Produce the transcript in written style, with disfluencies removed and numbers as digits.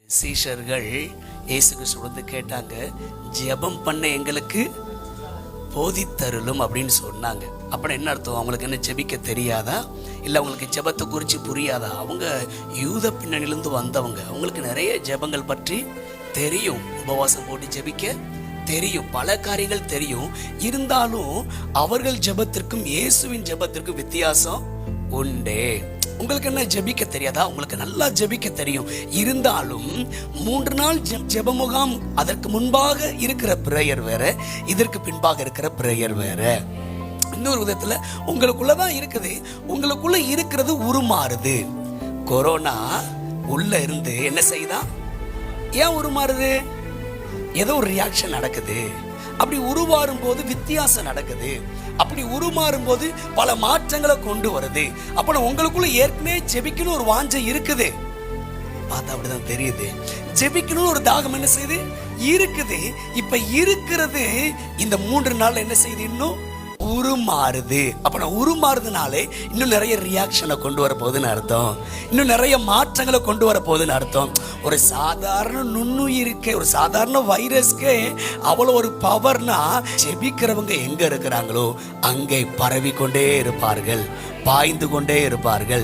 சீஷர்கள் இயேசு கிறிஸ்து வந்து கேட்டாங்க, ஜெபம் பண்ண எங்களுக்கு போதித்தருளும் அப்படின்னு சொன்னாங்க. அப்படின்னா என்ன அர்த்தம்? அவங்களுக்கு என்ன ஜெபிக்க தெரியாதா? இல்லை அவங்களுக்கு ஜெபத்தை குறித்து புரியாதா? அவங்க யூத பின்னணியிலிருந்து வந்தவங்க, அவங்களுக்கு நிறைய ஜெபங்கள் பற்றி தெரியும். உபவாசம் போட்டு ஜெபிக்க தெரியும், பல காரியங்கள் தெரியும். இருந்தாலும் அவர்கள் ஜெபத்திற்கும் இயேசுவின் ஜெபத்திற்கும் வித்தியாசம் உண்டே. உங்களுக்கு என்ன ஜெபிக்க தெரியாதா? உங்களுக்கு நல்லா ஜெபிக்க தெரியும். இருந்தாலும் 3 நாள் ஜெப முகாம், அதற்கு முன்பாக இருக்கிற பிரேயர் வேற, இதற்கு பின்பாக இருக்கிற பிரேயர் வேற. இன்னொரு விதத்துல உங்களுக்குள்ளதான் இருக்குது, உங்களுக்குள்ள இருக்கிறது உருமாறுது. கொரோனா உள்ள இருந்து என்ன செய்யுதா? ஏன் உருமாறுது? ஏதோ ஒரு ரியாக்ஷன் நடக்குது. அப்படி உருமாறும் போது வித்தியாசம் நடக்குது. அப்படி உருமாறும் போது பல மாற்றங்களை கொண்டு வருது. அப்ப உங்களுக்குள்ள ஏற்கனவே ஜெபிக்கணும் ஒரு வாஞ்சை இருக்குது. பார்த்தா அப்படிதான் தெரியுது. ஜெபிக்கணும் ஒரு தாகம் என்ன செய்யுது? இருக்குது. இப்ப இருக்கிறது இந்த 3 நாள் என்ன செய்யுது? இன்னும் உருமாறுது. அப்ப நான் உருமாறுதுனாலே இன்னும் நிறைய ரியாக்ஷனை கொண்டு வர போகுதுன்னு அர்த்தம். இன்னும் நிறைய மாற்றங்களை கொண்டு வர போகுதுன்னு அர்த்தம். ஒரு சாதாரண நுண்ணுயிருக்கு, ஒரு சாதாரண வைரஸ்க்கு அவ்வளவு ஒரு பவர்னா, ஜெபிக்கிறவங்க எங்க இருக்கிறாங்களோ அங்கே பரவி கொண்டே இருப்பார்கள், பாய்ந்து கொண்டே இருப்பார்கள்.